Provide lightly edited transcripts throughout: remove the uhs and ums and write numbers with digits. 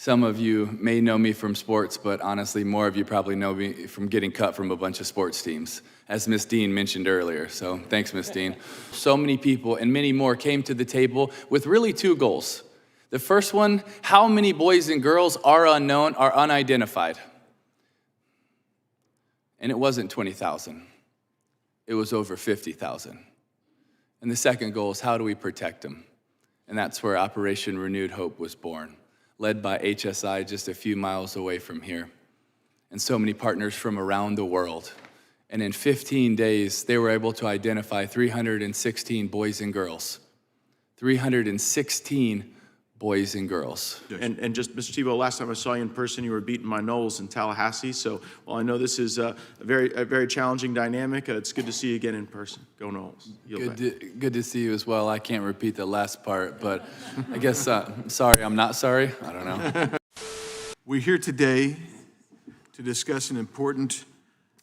Some of you may know me from sports, but honestly, more of you probably know me from getting cut from a bunch of sports teams, as Miss Dean mentioned earlier. So thanks, Miss Dean. So many people and many more came to the table with really two goals. The first one, how many boys and girls are unknown, are unidentified? And it wasn't 20,000. It was over 50,000. And the second goal is, how do we protect them? And that's where Operation Renewed Hope was born, led by HSI just a few miles away from here, and so many partners from around the world. And in 15 days, they were able to identify 316 boys and girls. 316 boys and girls. And just, Mr. Tebow, last time I saw you in person, you were beating my Knowles in Tallahassee. So while I know this is a very challenging dynamic, it's good to see you again in person. Go Knowles. Good to see you as well. I can't repeat the last part, but I guess, sorry, I'm not sorry. I don't know. We're here today to discuss an important,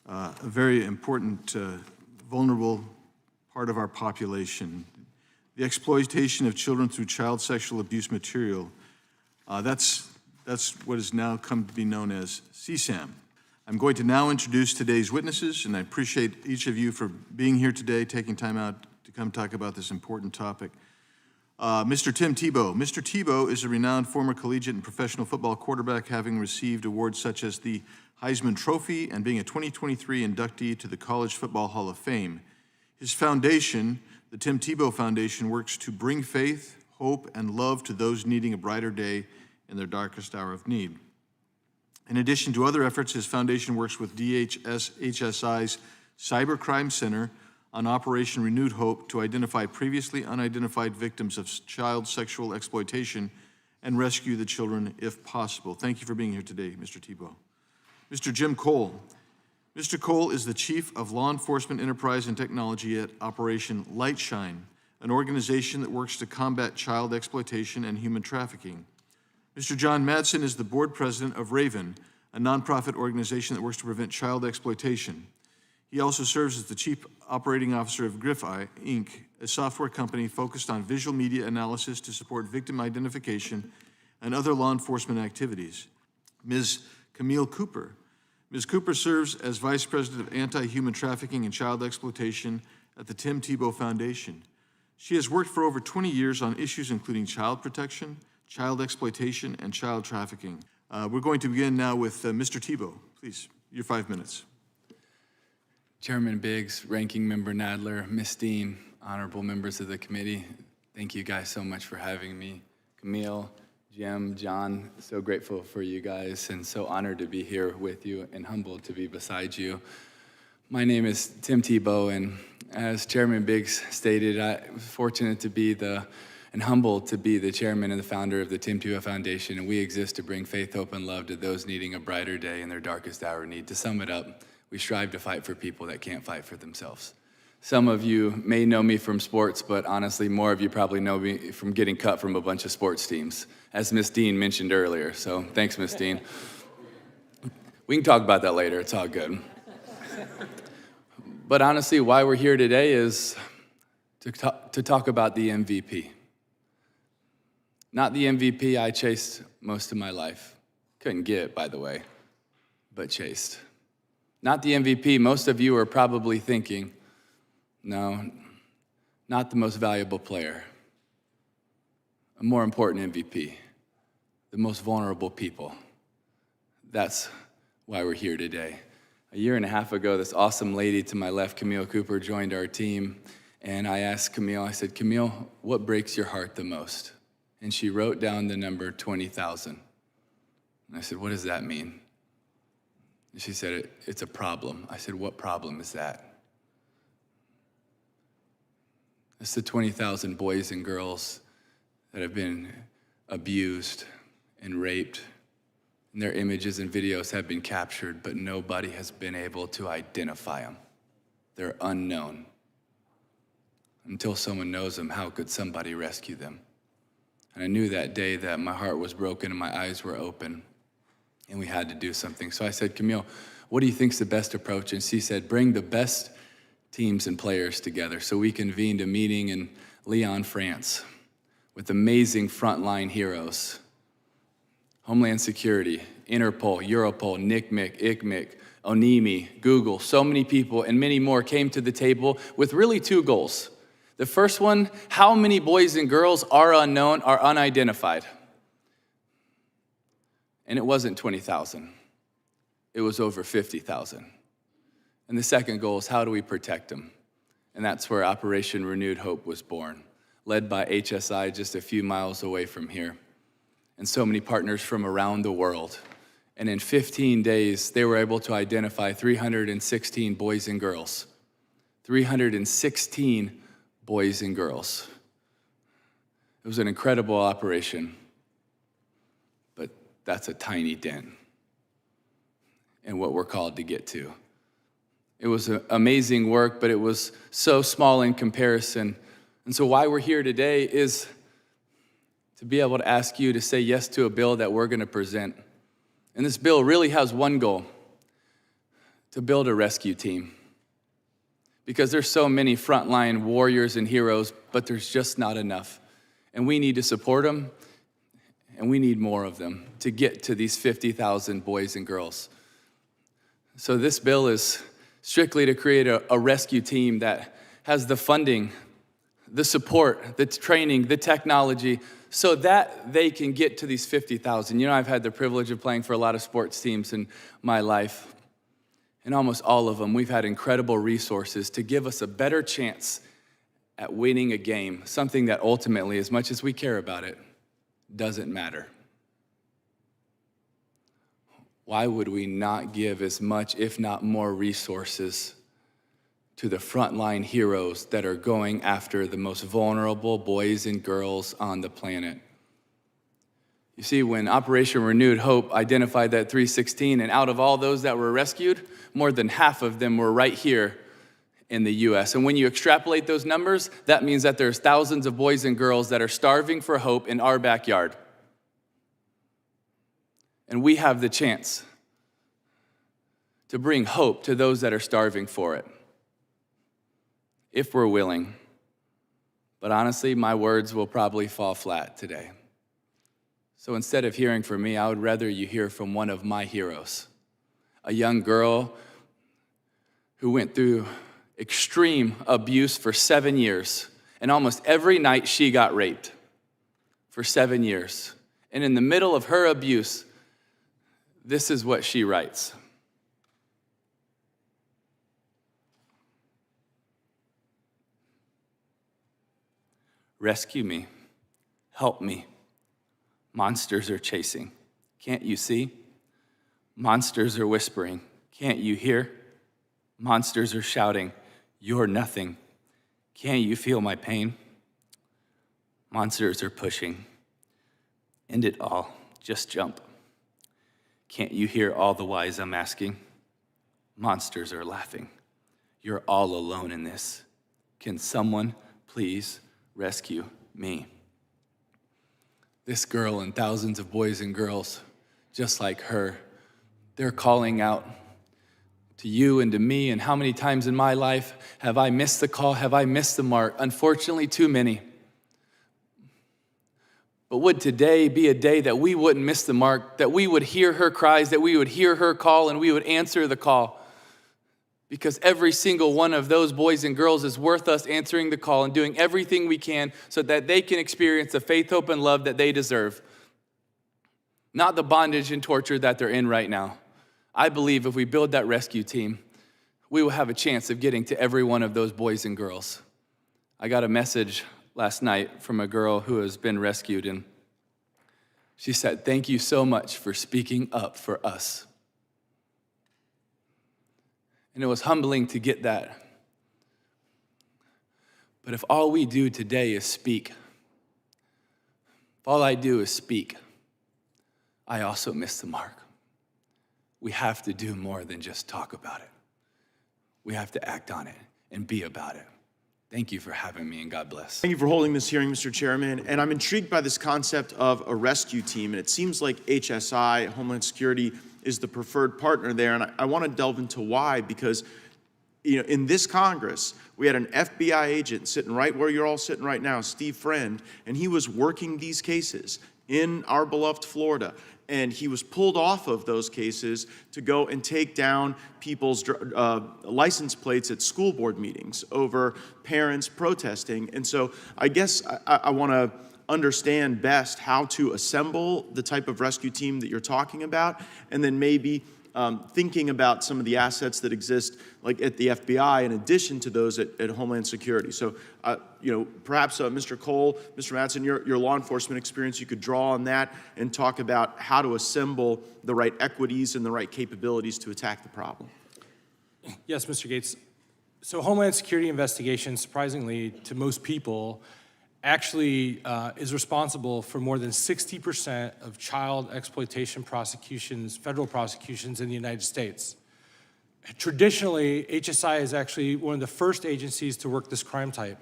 a very important, vulnerable part of our population. The exploitation of children through child sexual abuse material. That's what has now come to be known as CSAM. I'm going to now introduce today's witnesses, and I appreciate each of you for being here today, taking time out to come talk about this important topic. Mr. Tim Tebow. Mr. Tebow is a renowned former collegiate and professional football quarterback, having received awards such as the Heisman Trophy and being a 2023 inductee to the College Football Hall of Fame. His foundation, the Tim Tebow Foundation, works to bring faith, hope, and love to those needing a brighter day in their darkest hour of need. In addition to other efforts, his foundation works with HSI's Cybercrime Center on Operation Renewed Hope to identify previously unidentified victims of child sexual exploitation and rescue the children if possible. Thank you for being here today, Mr. Tebow. Mr. Jim Cole. Mr. Cole is the Chief of Law Enforcement Enterprise and Technology at Operation Lightshine, an organization that works to combat child exploitation and human trafficking. Mr. John Madsen is the Board President of Raven, a nonprofit organization that works to prevent child exploitation. He also serves as the Chief Operating Officer of Griffi, Inc., a software company focused on visual media analysis to support victim identification and other law enforcement activities. Ms. Camille Cooper. Ms. Cooper serves as Vice President of Anti-Human Trafficking and Child Exploitation at the Tim Tebow Foundation. She has worked for over 20 years on issues including child protection, child exploitation, and child trafficking. We're going to begin now with Mr. Tebow. Please, your 5 minutes. Chairman Biggs, Ranking Member Nadler, Ms. Dean, honorable members of the committee, thank you guys so much for having me. Camille, Jim, John, so grateful for you guys and so honored to be here with you and humbled to be beside you. My name is Tim Tebow, and as Chairman Biggs stated, I'm fortunate to be and humbled to be the chairman and the founder of the Tim Tebow Foundation, and we exist to bring faith, hope, and love to those needing a brighter day in their darkest hour of need. To sum it up, we strive to fight for people that can't fight for themselves. Some of you may know me from sports, but honestly, more of you probably know me from getting cut from a bunch of sports teams, as Miss Dean mentioned earlier. So thanks, Miss Dean. We can talk about that later. It's all good. But honestly, why we're here today is to talk about the MVP. Not the MVP I chased most of my life. Couldn't get, by the way, but chased. Not the MVP most of you are probably thinking, no, not the most valuable player. A more important MVP, the most vulnerable people. That's why we're here today. A year and a half ago, this awesome lady to my left, Camille Cooper, joined our team, and I asked Camille, I said, Camille, what breaks your heart the most? And she wrote down the number 20,000. And I said, what does that mean? And she said, it's a problem. I said, what problem is that? It's the 20,000 boys and girls that have been abused and raped, and their images and videos have been captured, but nobody has been able to identify them. They're unknown. Until someone knows them, how could somebody rescue them? And I knew that day that my heart was broken and my eyes were open, and we had to do something. So I said, Camille, what do you think's the best approach? And she said, bring the best teams and players together. So we convened a meeting in Lyon, France, with amazing frontline heroes. Homeland Security, Interpol, Europol, NCMEC, ICMEC, ONIMI, Google, so many people and many more came to the table with really two goals. The first one, how many boys and girls are unknown, are unidentified? And it wasn't 20,000. It was over 50,000. And the second goal is how do we protect them? And that's where Operation Renewed Hope was born, led by HSI just a few miles away from here, and so many partners from around the world. And in 15 days, they were able to identify 316 boys and girls. 316 boys and girls. It was an incredible operation, but that's a tiny dent in what we're called to get to. It was amazing work, but it was so small in comparison. And so why we're here today is to be able to ask you to say yes to a bill that we're going to present. And this bill really has one goal: to build a rescue team. Because there's so many frontline warriors and heroes, but there's just not enough. And we need to support them, and we need more of them to get to these 50,000 boys and girls. So this bill is strictly to create a rescue team that has the funding, the support, the training, the technology, so that they can get to these 50,000. You know, I've had the privilege of playing for a lot of sports teams in my life. And almost all of them, we've had incredible resources to give us a better chance at winning a game, something that ultimately, as much as we care about it, doesn't matter. Why would we not give as much, if not more, resources to the frontline heroes that are going after the most vulnerable boys and girls on the planet? You see, when Operation Renewed Hope identified that 316, and out of all those that were rescued, more than half of them were right here in the U.S. And when you extrapolate those numbers, that means that there's thousands of boys and girls that are starving for hope in our backyard. And we have the chance to bring hope to those that are starving for it, if we're willing. But honestly, my words will probably fall flat today. So instead of hearing from me, I would rather you hear from one of my heroes, a young girl who went through extreme abuse for 7 years, and almost every night she got raped for 7 years. And in the middle of her abuse, this is what she writes. Rescue me, help me. Monsters are chasing. Can't you see? Monsters are whispering. Can't you hear? Monsters are shouting. You're nothing. Can't you feel my pain? Monsters are pushing. End it all. Just jump. Can't you hear all the whys I'm asking? Monsters are laughing. You're all alone in this. Can someone please rescue me? This girl and thousands of boys and girls just like her, they're calling out to you and to me. And how many times in my life have I missed the call? Have I missed the mark? Unfortunately, too many. But would today be a day that we wouldn't miss the mark, that we would hear her cries, that we would hear her call, and we would answer the call? Because every single one of those boys and girls is worth us answering the call and doing everything we can so that they can experience the faith, hope, and love that they deserve. Not the bondage and torture that they're in right now. I believe if we build that rescue team, we will have a chance of getting to every one of those boys and girls. I got a message last night from a girl who has been rescued, and she said, "Thank you so much for speaking up for us." And it was humbling to get that. But if all we do today is speak, if all I do is speak, I also miss the mark. We have to do more than just talk about it. We have to act on it and be about it. Thank you for having me, and God bless. Thank you for holding this hearing, Mr. Chairman. And I'm intrigued by this concept of a rescue team. And it seems like HSI, Homeland Security, is the preferred partner there. And I want to delve into why, because in this Congress, we had an FBI agent sitting right where you're all sitting right now, Steve Friend, and he was working these cases in our beloved Florida. and he was pulled off of those cases to go and take down people's license plates at school board meetings over parents protesting. And so I guess I want to understand best how to assemble the type of rescue team that you're talking about, and then maybe thinking about some of the assets that exist, like at the FBI, in addition to those at Homeland Security. So, perhaps Mr. Cole, Mr. Madsen, your law enforcement experience, you could draw on that and talk about how to assemble the right equities and the right capabilities to attack the problem. Yes, Mr. Gates. So Homeland Security investigation, surprisingly to most people, actually is responsible for more than 60% of child exploitation prosecutions, federal prosecutions in the United States. Traditionally, HSI is actually one of the first agencies to work this crime type.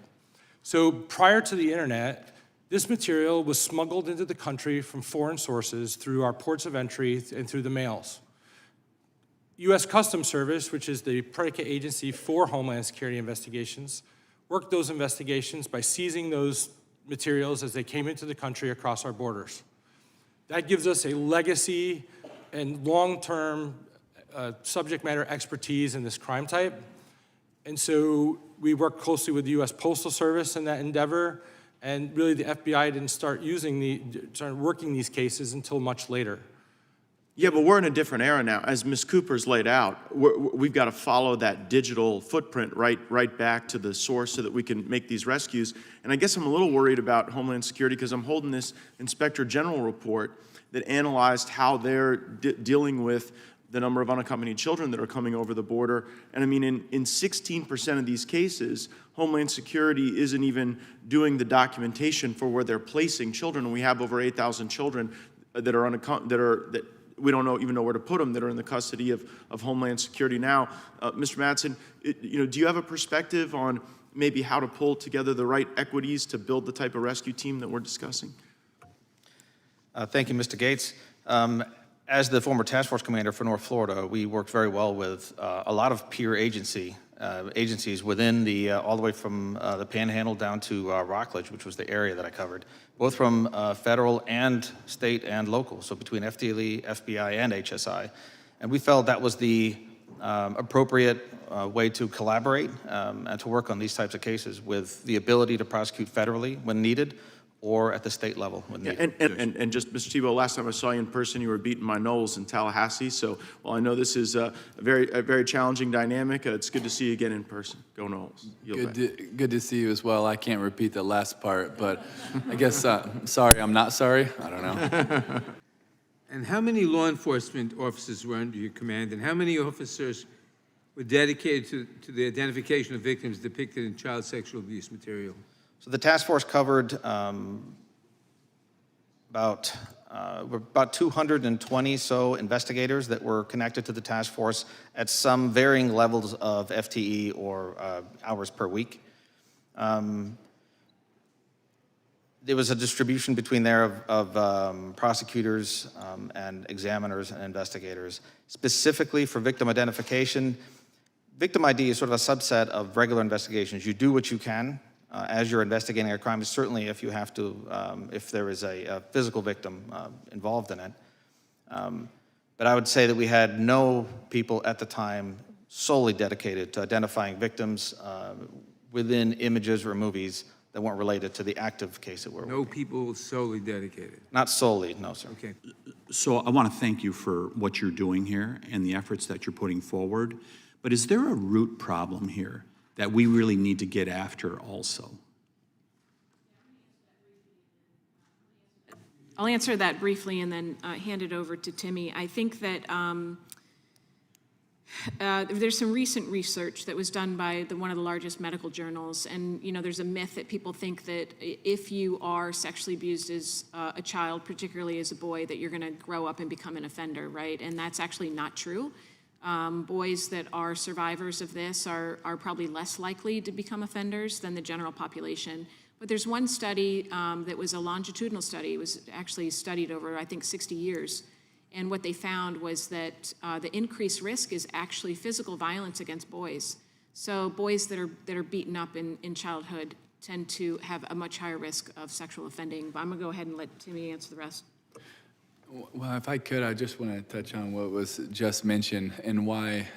So prior to the internet, this material was smuggled into the country from foreign sources through our ports of entry and through the mails. U.S. Customs Service, which is the predicate agency for Homeland Security investigations, worked those investigations by seizing those materials as they came into the country across our borders. That gives us a legacy and long-term subject matter expertise in this crime type. And so we work closely with the U.S. Postal Service in that endeavor, and really the FBI didn't start working these cases until much later. Yeah, but we're in a different era now. As Ms. Cooper's laid out, we've got to follow that digital footprint right back to the source so that we can make these rescues. And I guess I'm a little worried about Homeland Security because I'm holding this Inspector General report that analyzed how they're dealing with the number of unaccompanied children that are coming over the border. And I mean, in 16% of these cases, Homeland Security isn't even doing the documentation for where they're placing children. And we have over 8,000 children that we don't even know where to put them, that are in the custody of Homeland Security now. Mr. Madsen, do you have a perspective on maybe how to pull together the right equities to build the type of rescue team that we're discussing? Thank you, Mr. Gates. As the former task force commander for North Florida, we worked very well with a lot of peer agencies within all the way from the Panhandle down to Rockledge, which was the area that I covered, both from federal and state and local, so between FDLE, FBI, and HSI. And we felt that was the appropriate way to collaborate and to work on these types of cases with the ability to prosecute federally when needed, or at the state level when needed. And just, Mr. Tebow, last time I saw you in person, you were beating my Knowles in Tallahassee. So while I know this is a very challenging dynamic, it's good to see you again in person. Go Knowles. Good to see you as well. I can't repeat the last part, but I guess, sorry, I'm not sorry. I don't know. And how many law enforcement officers were under your command, and how many officers were dedicated to the identification of victims depicted in child sexual abuse material? So the task force covered about 220 so investigators that were connected to the task force at some varying levels of FTE or hours per week. There was a distribution between there of prosecutors and examiners and investigators. Specifically for victim identification, victim ID is sort of a subset of regular investigations. You do what you can as you're investigating a crime, certainly if you have to, if there is a physical victim involved in it. But I would say that we had no people at the time solely dedicated to identifying victims within images or movies that weren't related to the active case that we're working. No people solely dedicated? Not solely, no, sir. Okay. So I want to thank you for what you're doing here and the efforts that you're putting forward. But is there a root problem here that we really need to get after also? I'll answer that briefly and then hand it over to Timmy. I think that there's some recent research that was done by one of the largest medical journals, and there's a myth that people think that if you are sexually abused as a child, particularly as a boy, that you're going to grow up and become an offender, right? And that's actually not true. Boys that are survivors of this are probably less likely to become offenders than the general population. But there's one study that was a longitudinal study. It was actually studied over, I think, 60 years. And what they found was that the increased risk is actually physical violence against boys. So boys that are beaten up in childhood tend to have a much higher risk of sexual offending. But I'm going to go ahead and let Timmy answer the rest. Well, if I could, I just want to touch on what was just mentioned and why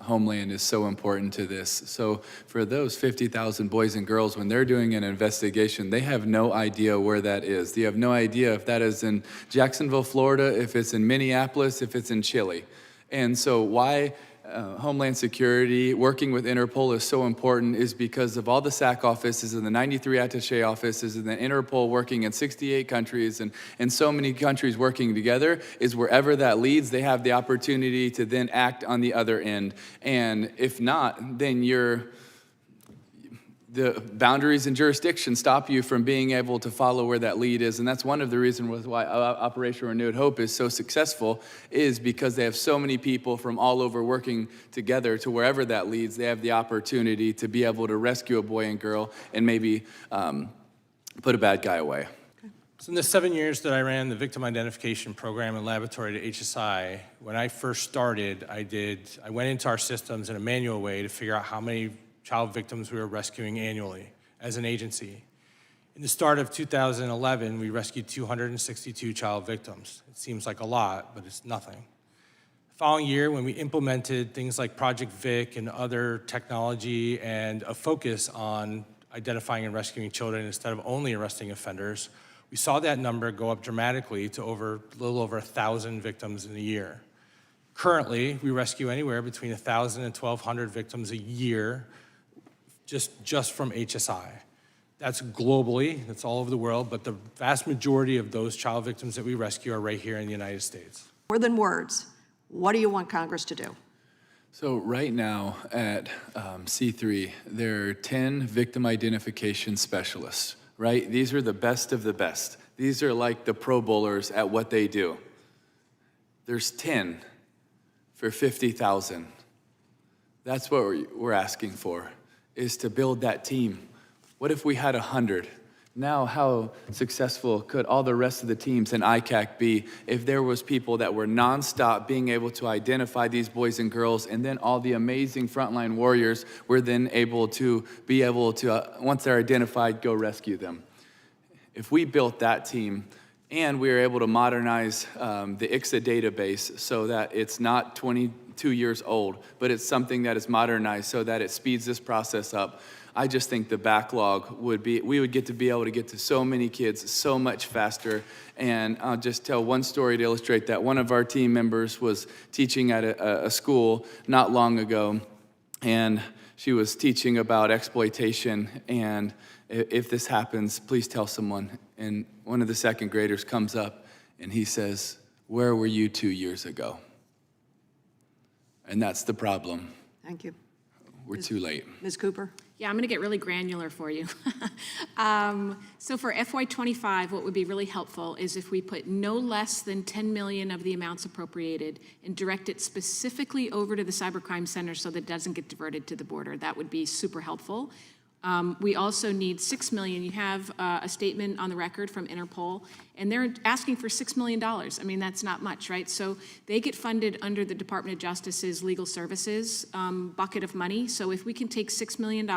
Homeland is so important to this. So for those 50,000 boys and girls, when they're doing an investigation, they have no idea where that is. They have no idea if that is in Jacksonville, Florida, if it's in Minneapolis, if it's in Chile. And so why Homeland Security working with Interpol is so important is because of all the SAC offices and the 93 attaché offices and the Interpol working in 68 countries and so many countries working together is wherever that leads, they have the opportunity to then act on the other end. And if not, then the boundaries and jurisdiction stop you from being able to follow where that lead is. And that's one of the reasons why Operation Renewed Hope is so successful, is because they have so many people from all over working together to wherever that leads. They have the opportunity to be able to rescue a boy and girl and maybe put a bad guy away. So in the 7 years that I ran the victim identification program and laboratory at HSI, when I first started, I went into our systems in a manual way to figure out how many child victims we were rescuing annually as an agency. In the start of 2011, we rescued 262 child victims. It seems like a lot, but it's nothing. The following year, when we implemented things like Project Vic and other technology and a focus on identifying and rescuing children instead of only arresting offenders, we saw that number go up dramatically to a little over 1,000 victims in a year. Currently, we rescue anywhere between 1,000 and 1,200 victims a year just from HSI. That's globally, that's all over the world, but the vast majority of those child victims that we rescue are right here in the United States. More than words, what do you want Congress to do? So right now at C3, there are 10 victim identification specialists, right? These are the best of the best. These are like the Pro Bowlers at what they do. There's 10 for 50,000. That's what we're asking for, is to build that team. What if we had 100? Now, how successful could all the rest of the teams in ICAC be if there was people that were nonstop being able to identify these boys and girls, and then all the amazing frontline warriors were then able to once they're identified, go rescue them. If we built that team, and we were able to modernize the ICSA database so that it's not 22 years old, but it's something that is modernized so that it speeds this process up. I just think the backlog we would get to be able to get to so many kids so much faster. And I'll just tell one story to illustrate that. One of our team members was teaching at a school not long ago, and she was teaching about exploitation, and if this happens, please tell someone. And one of the second graders comes up and he says, "Where were you 2 years ago?" And that's the problem. Thank you. We're too late. Ms. Cooper? Yeah, I'm going to get really granular for you. So for FY25, what would be really helpful is if we put no less than 10 million of the amounts appropriated and direct it specifically over to the Cybercrime Center so that it doesn't get diverted to the border. That would be super helpful. We also need 6 million. You have a statement on the record from Interpol, and they're asking for $6 million. I mean, that's not much, right? So they get funded under the Department of Justice's legal services bucket of money. So if we can take $6 million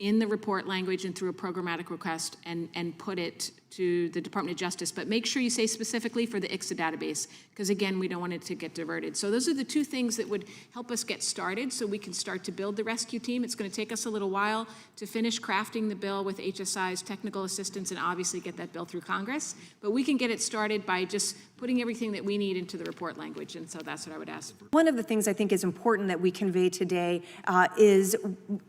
in the report language and through a programmatic request and put it to the Department of Justice, but make sure you say specifically for the ICSA database, because again, we don't want it to get diverted. So those are the two things that would help us get started so we can start to build the rescue team. It's going to take us a little while to finish crafting the bill with HSI's technical assistance and obviously get that bill through Congress, but we can get it started by just putting everything that we need into the report language, and so that's what I would ask for. One of the things I think is important that we convey today is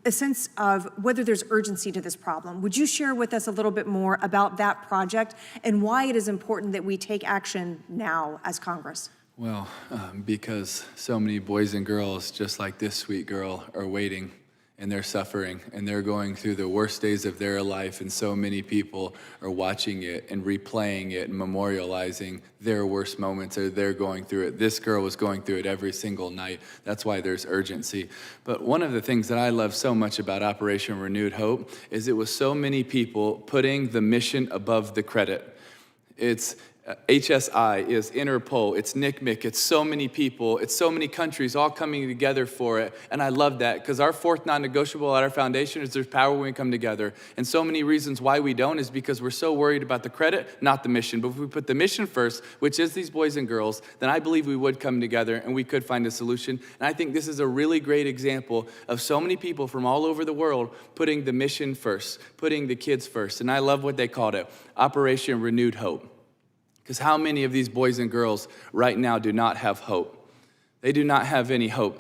a sense of whether there's urgency to this problem. Would you share with us a little bit more about that project and why it is important that we take action now as Congress? Well, because so many boys and girls, just like this sweet girl, are waiting, and they're suffering, and they're going through the worst days of their life, and so many people are watching it and replaying it and memorializing their worst moments, or they're going through it. This girl was going through it every single night. That's why there's urgency. But one of the things that I love so much about Operation Renewed Hope is it was so many people putting the mission above the credit. It's HSI, is Interpol, it's NCMEC, it's so many people, it's so many countries all coming together for it. And I love that, because our fourth non-negotiable at our foundation is there's power when we come together. And so many reasons why we don't is because we're so worried about the credit, not the mission. But if we put the mission first, which is these boys and girls, then I believe we would come together and we could find a solution. And I think this is a really great example of so many people from all over the world putting the mission first, putting the kids first. And I love what they called it, Operation Renewed Hope. Because how many of these boys and girls right now do not have hope? They do not have any hope.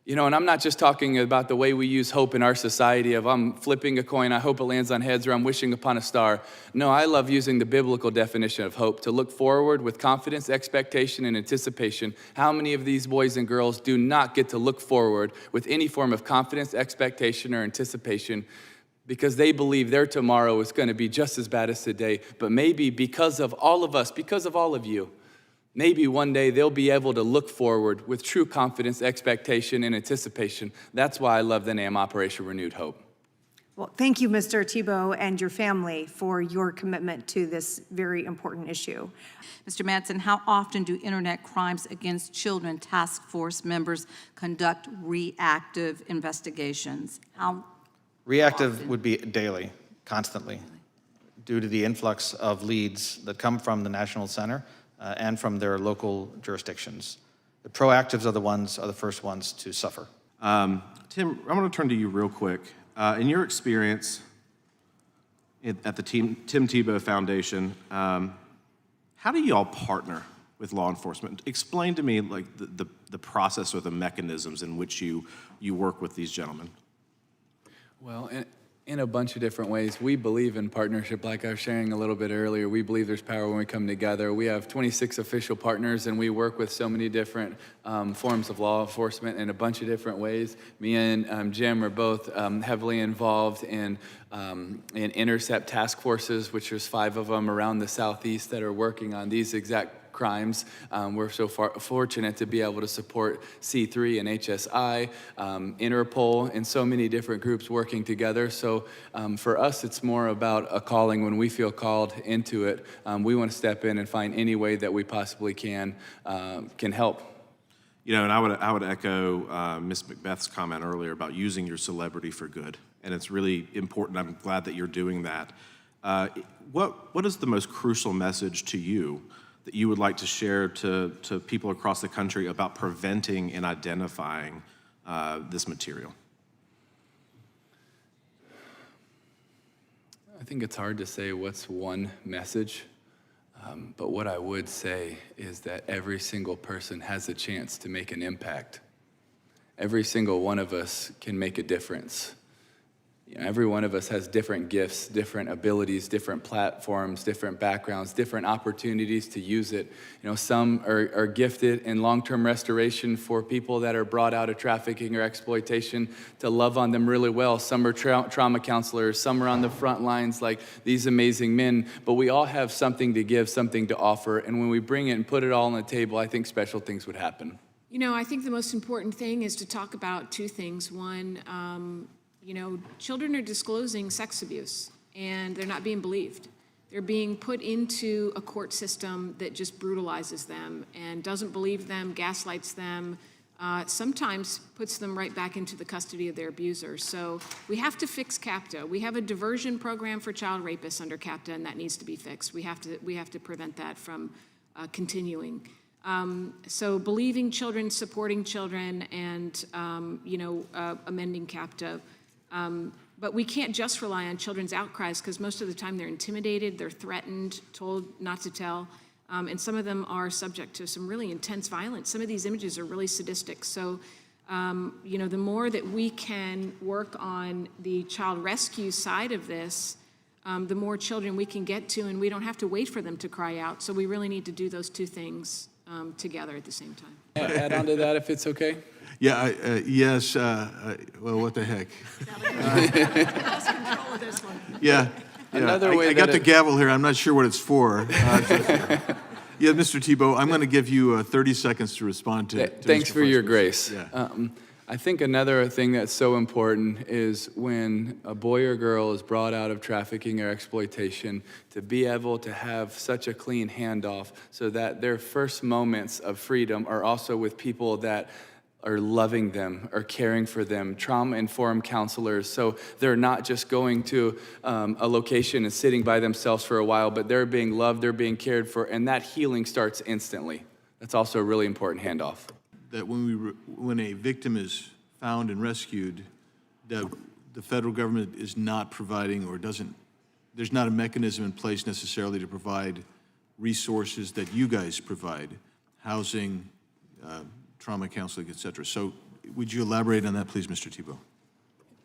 You know, and I'm not just talking about the way we use hope in our society of I'm flipping a coin, I hope it lands on heads, or I'm wishing upon a star. No, I love using the biblical definition of hope, to look forward with confidence, expectation, and anticipation. How many of these boys and girls do not get to look forward with any form of confidence, expectation, or anticipation, because they believe their tomorrow is going to be just as bad as today, but maybe because of all of us, because of all of you, maybe one day they'll be able to look forward with true confidence, expectation, and anticipation. That's why I love the name Operation Renewed Hope. Well, thank you, Mr. Tebow, and your family for your commitment to this very important issue. Mr. Madsen, how often do Internet Crimes Against Children Task Force members conduct reactive investigations? Reactive would be daily, constantly, due to the influx of leads that come from the National Center and from their local jurisdictions. The proactives are the first ones to suffer. Tim, I'm going to turn to you real quick. In your experience at the Tim Tebow Foundation, how do you all partner with law enforcement? Explain to me like the process or the mechanisms in which you work with these gentlemen. Well, in a bunch of different ways. We believe in partnership, like I was sharing a little bit earlier. We believe there's power when we come together. We have 26 official partners, and we work with so many different forms of law enforcement in a bunch of different ways. Me and Jim are both heavily involved in intercept task forces, which there's 5 of them around the Southeast that are working on these exact crimes. We're so fortunate to be able to support C3 and HSI, Interpol, and so many different groups working together. So for us, it's more about a calling. When we feel called into it, we want to step in and find any way that we possibly can help. You know, and I would echo Ms. Macbeth's comment earlier about using your celebrity for good, and it's really important. I'm glad that you're doing that. What is the most crucial message to you that you would like to share to people across the country about preventing and identifying this material? I think it's hard to say what's one message, but what I would say is that every single person has a chance to make an impact. Every single one of us can make a difference. You know, every one of us has different gifts, different abilities, different platforms, different backgrounds, different opportunities to use it. You know, some are gifted in long-term restoration for people that are brought out of trafficking or exploitation to love on them really well. Some are trauma counselors, some are on the front lines like these amazing men, but we all have something to give, something to offer, and when we bring it and put it all on the table, I think special things would happen. You know, I think the most important thing is to talk about 2 things. One, you know, children are disclosing sex abuse, and they're not being believed. They're being put into a court system that just brutalizes them and doesn't believe them, gaslights them, sometimes puts them right back into the custody of their abuser. So we have to fix CAPTA. We have a diversion program for child rapists under CAPTA, and that needs to be fixed. We have to prevent that from continuing. So believing children, supporting children, and amending CAPTA. But we can't just rely on children's outcries, because most of the time they're intimidated, they're threatened, told not to tell, and some of them are subject to some really intense violence. Some of these images are really sadistic. So, the more that we can work on the child rescue side of this, the more children we can get to, and we don't have to wait for them to cry out. So we really need to do those 2 things together at the same time. Add on to that if it's okay? Yeah, yes, well, what the heck? Lost control of this one. Yeah. Another way I got the gavel here, I'm not sure what it's for. Mr. Tebow, I'm going to give you 30 seconds to respond to Thanks Mr. for your Voiceless. grace. Yeah. I think another thing that's so important is when a boy or girl is brought out of trafficking or exploitation, to be able to have such a clean handoff so that their first moments of freedom are also with people that are loving them or caring for them, trauma-informed counselors, so they're not just going to a location and sitting by themselves for a while, but they're being loved, they're being cared for, and that healing starts instantly. That's also a really important handoff. That when a victim is found and rescued, that the federal government is not providing or there's not a mechanism in place necessarily to provide resources that you guys provide, housing, trauma counseling, et cetera. So would you elaborate on that, please, Mr. Tebow?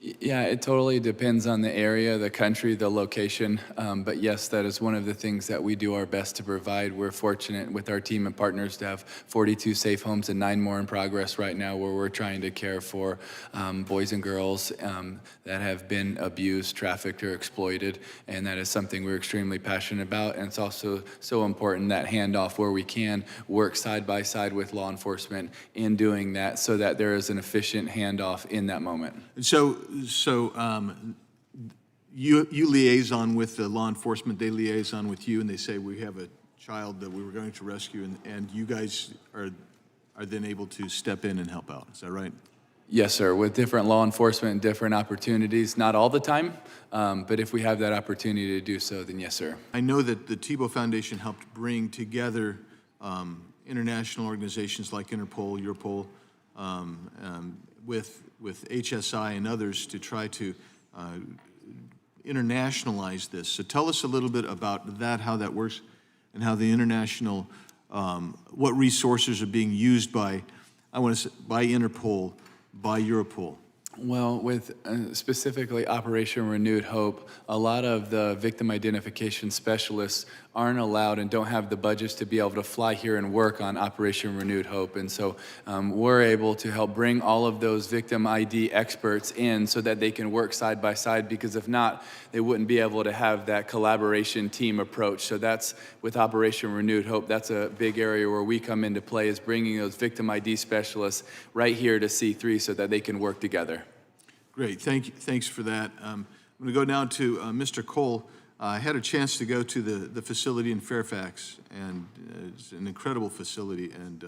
Yeah, it totally depends on the area, the country, the location. But yes, that is one of the things that we do our best to provide. We're fortunate with our team and partners to have 42 safe homes and 9 more in progress right now, where we're trying to care for boys and girls that have been abused, trafficked, or exploited. And that is something we're extremely passionate about. And it's also so important that handoff where we can work side by side with law enforcement in doing that, so that there is an efficient handoff in that moment. And so you liaison with the law enforcement, they liaison with you, and they say, we have a child that we were going to rescue, and you guys are then able to step in and help out. Is that right? Yes, sir. With different law enforcement, different opportunities, not all the time, but if we have that opportunity to do so, then yes, sir. I know that the Tebow Foundation helped bring together international organizations like Interpol, Europol, with HSI and others to try to internationalize this. So tell us a little bit about that, how that works, and how the international, what resources are being used by, I want to say, by Interpol, by Europol. Well, with specifically Operation Renewed Hope, a lot of the victim identification specialists aren't allowed and don't have the budgets to be able to fly here and work on Operation Renewed Hope. And so we're able to help bring all of those victim ID experts in so that they can work side by side, because if not, they wouldn't be able to have that collaboration team approach. So that's, with Operation Renewed Hope, that's a big area where we come into play, is bringing those victim ID specialists right here to C3 so that they can work together. Great, thank you. Thanks for that. I'm going to go now to Mr. Cole. I had a chance to go to the facility in Fairfax, and it's an incredible facility. And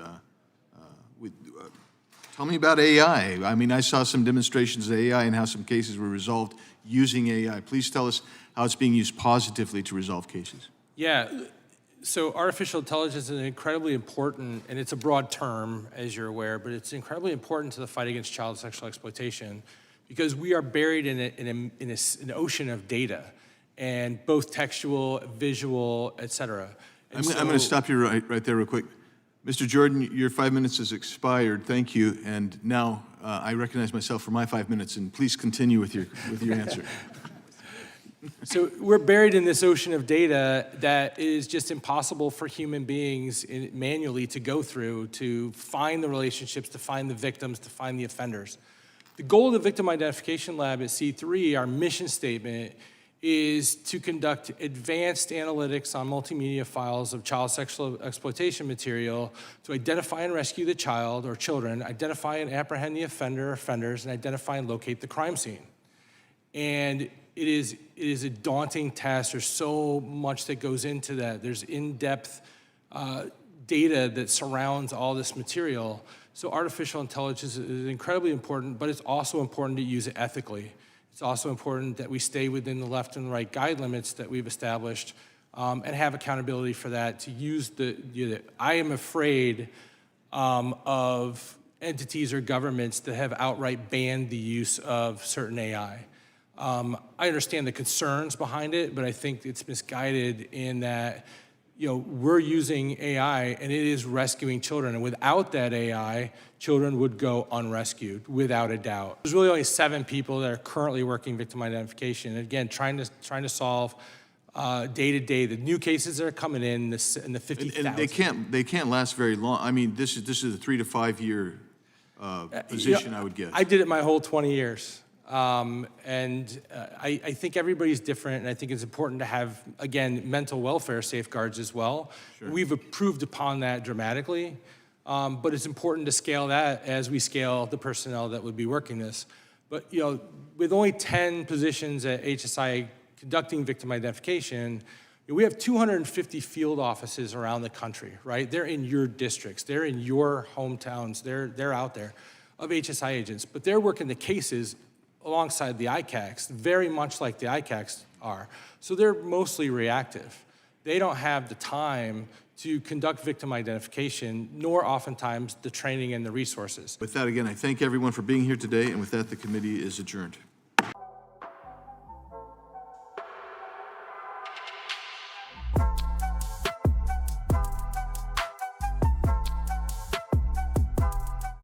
tell me about AI. I mean, I saw some demonstrations of AI and how some cases were resolved using AI. Please tell us how it's being used positively to resolve cases. Yeah, so artificial intelligence is incredibly important, and it's a broad term, as you're aware, but it's incredibly important to the fight against child sexual exploitation, because we are buried in an ocean of data, and both textual, visual, et cetera. I'm going to stop you right there real quick. Mr. Jordan, your 5 minutes has expired. Thank you. And now I recognize myself for my 5 minutes, and please continue with your answer. So we're buried in this ocean of data that is just impossible for human beings manually to go through, to find the relationships, to find the victims, to find the offenders. The goal of the Victim Identification Lab at C3, our mission statement, is to conduct advanced analytics on multimedia files of child sexual exploitation material to identify and rescue the child or children, identify and apprehend the offender or offenders, and identify and locate the crime scene. And it is a daunting task. There's so much that goes into that. There's in-depth data that surrounds all this material. So artificial intelligence is incredibly important, but it's also important to use it ethically. It's also important that we stay within the left and the right guide limits that we've established, and have accountability for that, to use I am afraid of entities or governments that have outright banned the use of certain AI. I understand the concerns behind it, but I think it's misguided in that, we're using AI and it is rescuing children. And without that AI, children would go unrescued, without a doubt. There's really only 7 people that are currently working victim identification. And again, trying to solve day to day the new cases that are coming in the 50,000. And they can't last very long. I mean, this is a 3 to 5 year position, I would guess. I did it my whole 20 years. I think everybody's different, and I think it's important to have, again, mental welfare safeguards as well. Sure. We've improved upon that dramatically. But it's important to scale that as we scale the personnel that would be working this. But, you know, with only 10 positions at HSI conducting victim identification, we have 250 field offices around the country, right? They're in your districts, they're in your hometowns, they're out there of HSI agents, but they're working the cases alongside the ICACs, very much like the ICACs are. So they're mostly reactive. They don't have the time to conduct victim identification, nor oftentimes the training and the resources. With that, again, I thank everyone for being here today, and with that, the committee is adjourned.